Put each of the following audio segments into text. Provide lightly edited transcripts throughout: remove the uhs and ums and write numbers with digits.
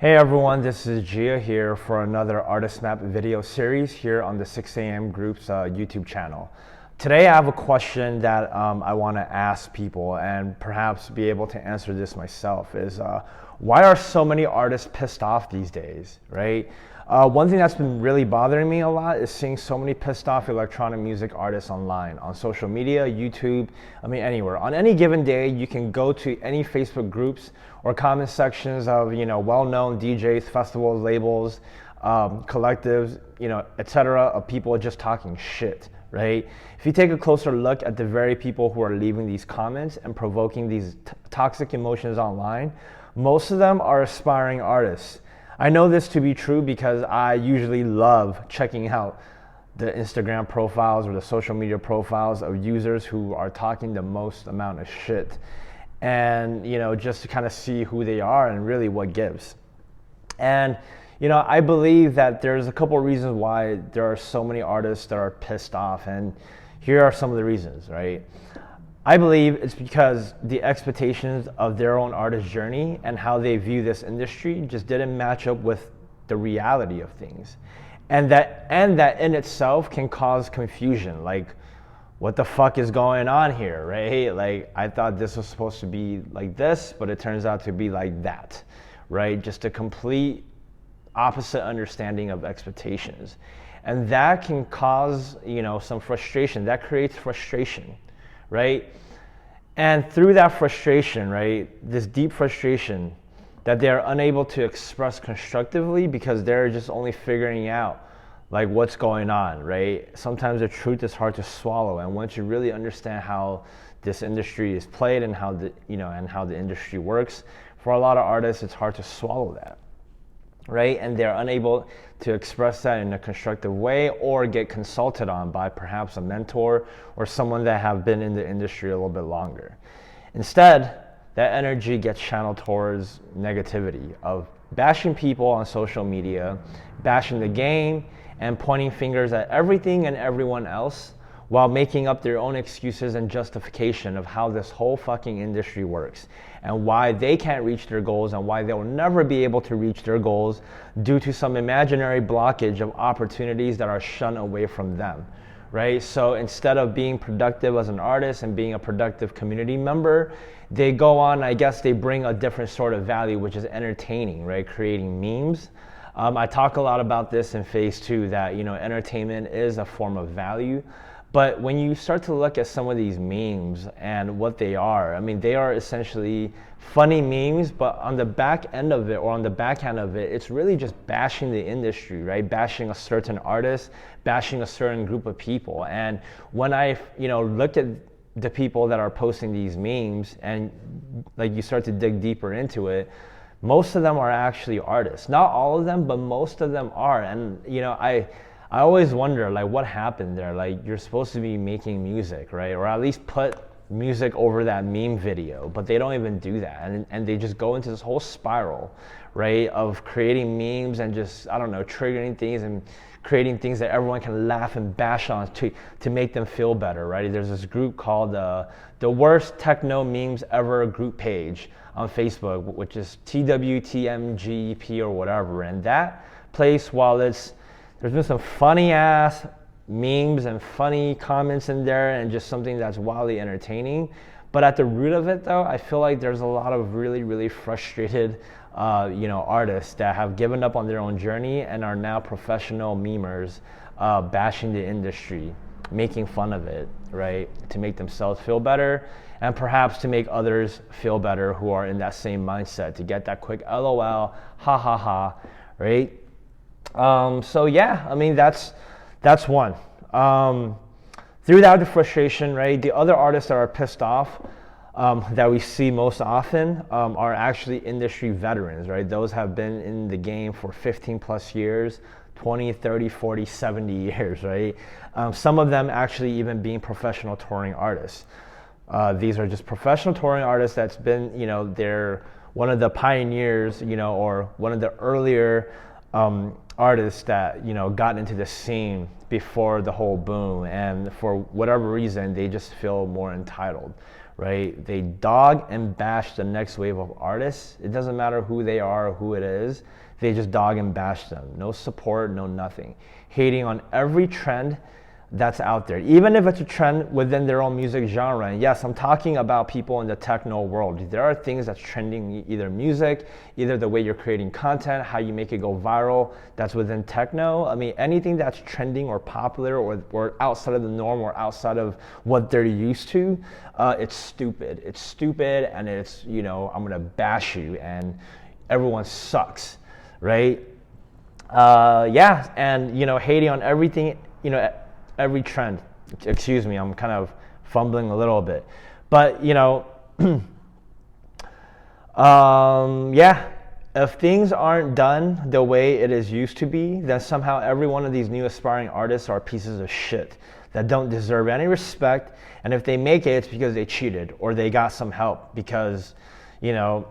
Hey everyone, this is Gia here for another ArtistMap video series here on the 6 a.m. Group's YouTube channel. Today I have a question that I want to ask people and perhaps be able to answer this myself is why are so many artists pissed off these days, right? One thing that's been really bothering me a lot is seeing so many pissed off electronic music artists online, on social media, YouTube, anywhere. On any given day, you can go to any Facebook groups or comment sections of, well-known DJs, festivals, labels, collectives, etc. of people just talking shit, right? If you take a closer look at the very people who are leaving these comments and provoking these toxic emotions online, most of them are aspiring artists. I know this to be true because I usually love checking out the Instagram profiles or the social media profiles of users who are talking the most amount of shit, and just to kind of see who they are and really what gives. And I believe that there's a couple of reasons why there are so many artists that are pissed off, and here are some of the reasons, right? I believe it's because the expectations of their own artist journey and how they view this industry just didn't match up with the reality of things. And that in itself can cause confusion, like what the fuck is going on here, right? Like I thought this was supposed to be like this, but it turns out to be like that, right? Just a complete opposite understanding of expectations. And that can cause, some frustration. That creates frustration, right? And through that frustration, right, this deep frustration that they're unable to express constructively because they're just only figuring out like what's going on, right? Sometimes the truth is hard to swallow, and once you really understand how this industry is played and how the industry works, for a lot of artists it's hard to swallow that, right? And they're unable to express that in a constructive way or get consulted on by perhaps a mentor or someone that have been in the industry a little bit longer. Instead, that energy gets channeled towards negativity of bashing people on social media, bashing the game, and pointing fingers at everything and everyone else while making up their own excuses and justification of how this whole fucking industry works and why they can't reach their goals and why they'll never be able to reach their goals due to some imaginary blockage of opportunities that are shunned away from them, right? So instead of being productive as an artist and being a productive community member, they go on, I guess they bring a different sort of value, which is entertaining, right? Creating memes. I talk a lot about this in phase 2 that, entertainment is a form of value. But when you start to look at some of these memes and what they are, they are essentially funny memes, but on the back end of it or on the backhand of it, it's really just bashing the industry, right? Bashing a certain artist, bashing a certain group of people. And when I, look at the people that are posting these memes and like you start to dig deeper into it, most of them are actually artists. Not all of them, but most of them are. And, I always wonder, like, what happened there? Like, you're supposed to be making music, right? Or at least put music over that meme video, but they don't even do that. And they just go into this whole spiral, right, of creating memes and just, triggering things and creating things that everyone can laugh and bash on to make them feel better, right? There's this group called the Worst Techno Memes Ever group page on Facebook, which is TWTMGP or whatever. And that place, while there's been some funny ass memes and funny comments in there and just something that's wildly entertaining. But at the root of it though, I feel like there's a lot of really, really frustrated, artists that have given up on their own journey and are now professional memers, bashing the industry, making fun of it, right? To make themselves feel better and perhaps to make others feel better who are in that same mindset, to get that quick LOL, ha ha ha, right? So yeah, that's one. Through that frustration, right, the other artists that are pissed off that we see most often are actually industry veterans, right? Those have been in the game for 15 plus years, 20, 30, 40, 70 years, right? Some of them actually even being professional touring artists. These are just professional touring artists that's been, they're one of the pioneers, or one of the earlier artists that got into the scene before the whole boom, and for whatever reason they just feel more entitled, right? They dog and bash the next wave of artists. It doesn't matter who they are or who it is. They just dog and bash them. No support, no nothing. Hating on every trend that's out there, even if it's a trend within their own music genre. And yes, I'm talking about people in the techno world. There are things that's trending, either music, either the way you're creating content, how you make it go viral, that's within techno. I mean, anything that's trending or popular or outside of the norm or outside of what they're used to, it's stupid. It's stupid, and it's, you know, I'm gonna bash you and everyone sucks, right? Yeah, and, you know, hating on everything, you know, every trend. Excuse me, I'm kind of fumbling a little bit. But, you know, yeah, if things aren't done the way it is used to be, then somehow every one of these new aspiring artists are pieces of shit that don't deserve any respect. And if they make it, it's because they cheated or they got some help, because, you know,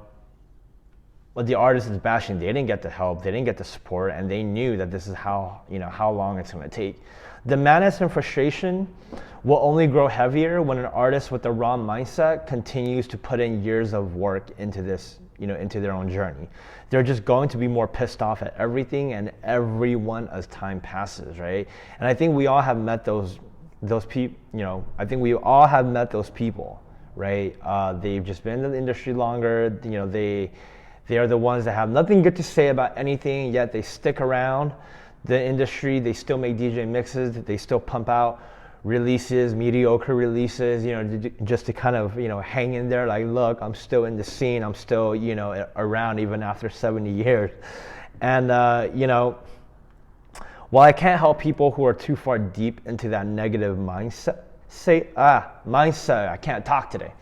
what the artist is bashing, they didn't get the help, they didn't get the support, and they knew that this is how, you know, how long it's gonna take. The madness and frustration will only grow heavier when an artist with the wrong mindset continues to put in years of work into this, you know, into their own journey. They're just going to be more pissed off at everything and everyone as time passes, right? And I think we all have met those people, you know, I think we all have met those people, right? They've just been in the industry longer, you know, they are the ones that have nothing good to say about anything, yet they stick around the industry. They still make DJ mixes, they still pump out releases, mediocre releases, you know, just to kind of, you know, hang in there, like, look, I'm still in the scene, I'm still, you know, around even after 70 years. And, you know, while I can't help people who are too far deep into that negative mindset, I can't talk today.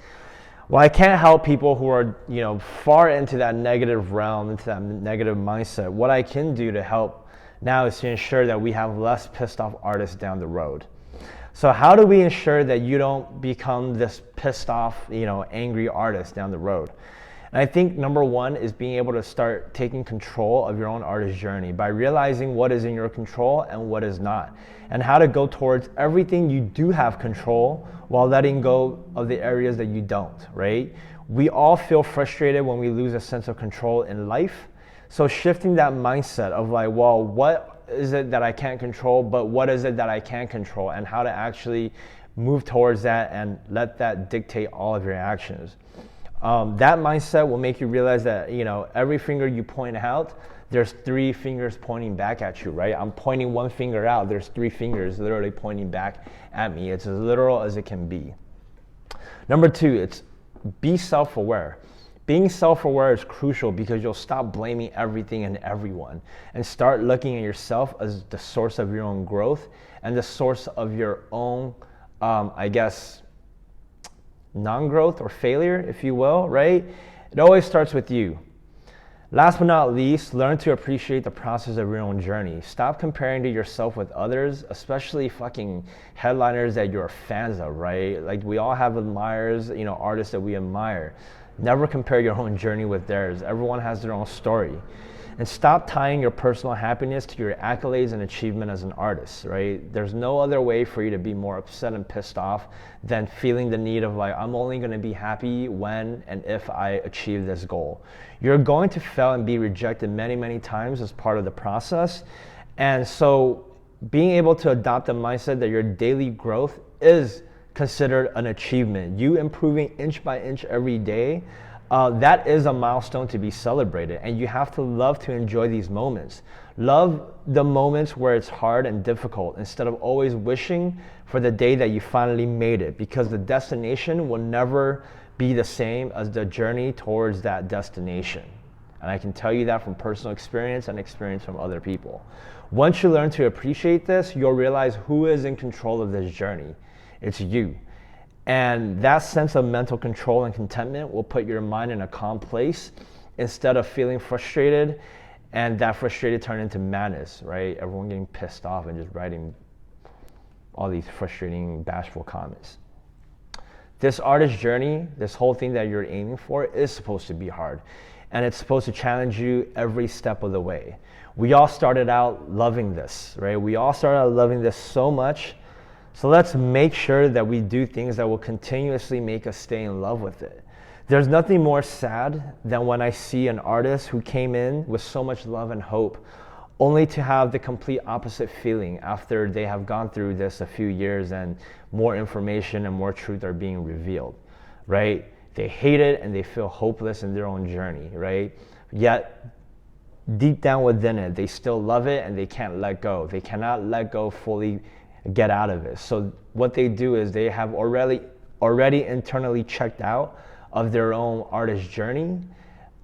Well, I can't help people who are, you know, far into that negative realm, into that negative mindset. What I can do to help now is to ensure that we have less pissed off artists down the road. So how do we ensure that you don't become this pissed off, you know, angry artist down the road? And I think number one is being able to start taking control of your own artist journey by realizing what is in your control and what is not, and how to go towards everything you do have control while letting go of the areas that you don't, right? We all feel frustrated when we lose a sense of control in life. So shifting that mindset of like, well, what is it that I can't control, but what is it that I can control, and how to actually move towards that and let that dictate all of your actions. That mindset will make you realize that, you know, every finger you point out, there's 3 fingers pointing back at you, right? I'm pointing one finger out, there's 3 fingers literally pointing back at me. It's as literal as it can be. Number 2, it's be self-aware. Being self-aware is crucial because you'll stop blaming everything and everyone and start looking at yourself as the source of your own growth and the source of your own, I guess, non-growth or failure, if you will, right? It always starts with you. Last but not least, learn to appreciate the process of your own journey. Stop comparing to yourself with others, especially fucking headliners that you're fans of, right? Like, we all have admirers, you know, artists that we admire. Never compare your own journey with theirs. Everyone has their own story. And stop tying your personal happiness to your accolades and achievement as an artist, right? There's no other way for you to be more upset and pissed off than feeling the need of like, I'm only gonna be happy when and if I achieve this goal. You're going to fail and be rejected many, many times as part of the process. And so being able to adopt a mindset that your daily growth is considered an achievement, you improving inch by inch every day, that is a milestone to be celebrated. And you have to love to enjoy these moments. Love the moments where it's hard and difficult instead of always wishing for the day that you finally made it, because the destination will never be the same as the journey towards that destination. And I can tell you that from personal experience and experience from other people. Once you learn to appreciate this, you'll realize who is in control of this journey. It's you. And that sense of mental control and contentment will put your mind in a calm place instead of feeling frustrated, and that frustrated turn into madness, right? Everyone getting pissed off and just writing all these frustrating, bashful comments. This artist journey, this whole thing that you're aiming for, is supposed to be hard. And it's supposed to challenge you every step of the way. We all started out loving this, right? We all started out loving this so much So let's make sure that we do things that will continuously make us stay in love with it. There's nothing more sad than when I see an artist who came in with so much love and hope, only to have the complete opposite feeling after they have gone through this a few years and more information and more truth are being revealed, right? They hate it and they feel hopeless in their own journey, right? Yet, deep down within it, they still love it and they can't let go. They cannot let go fully, get out of it. So what they do is they have already internally checked out of their own artist journey,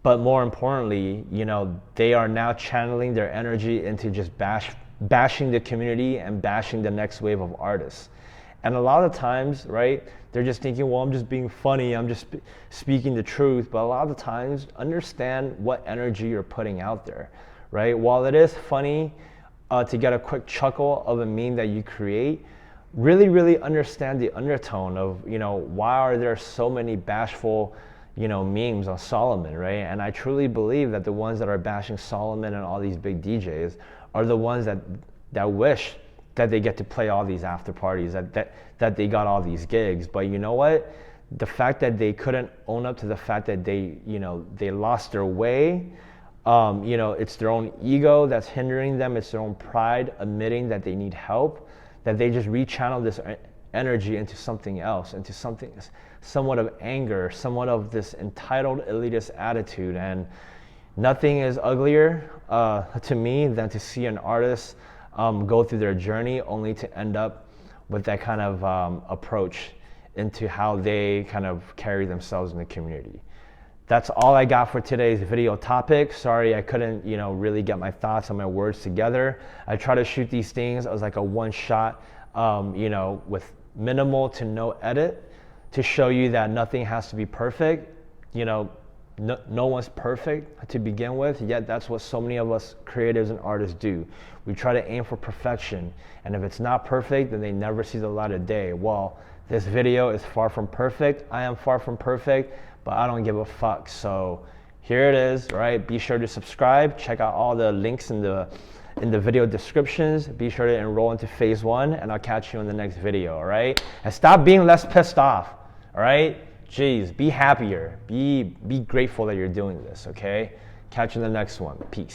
but more importantly, you know, they are now channeling their energy into just bashing the community and bashing the next wave of artists. And a lot of times, right, they're just thinking, well, I'm just being funny, I'm just speaking the truth. But a lot of the times, understand what energy you're putting out there, right? While it is funny to get a quick chuckle of a meme that you create, really understand the undertone of, you know, why are there so many bashful, you know, memes on Solomon, right? And I truly believe that the ones that are bashing Solomon and all these big DJs are the ones that wish that they get to play all these after parties, that they got all these gigs. But you know what? The fact that they couldn't own up to the fact that they, you know, they lost their way, you know, it's their own ego that's hindering them. It's their own pride admitting that they need help, that they just rechannel this energy into something else, into something somewhat of anger, somewhat of this entitled elitist attitude. And nothing is uglier to me than to see an artist go through their journey only to end up with that kind of approach into how they kind of carry themselves in the community. That's all I got for today's video topic. Sorry I couldn't, you know, really get my thoughts and my words together. I try to shoot these things as like a one shot, you know, with minimal to no edit, to show you that nothing has to be perfect. You know, no one's perfect to begin with, yet that's what so many of us creatives and artists do. We try to aim for perfection, and if it's not perfect, then they never see the light of day. Well, this video is far from perfect. I am far from perfect, but I don't give a fuck. So here it is, right? Be sure to subscribe. Check out all the links in the video descriptions. Be sure to enroll into phase 1, and I'll catch you in the next video, all right? And stop being less pissed off, all right? Jeez, be happier. Be grateful that you're doing this, okay? Catch you in the next one. Peace.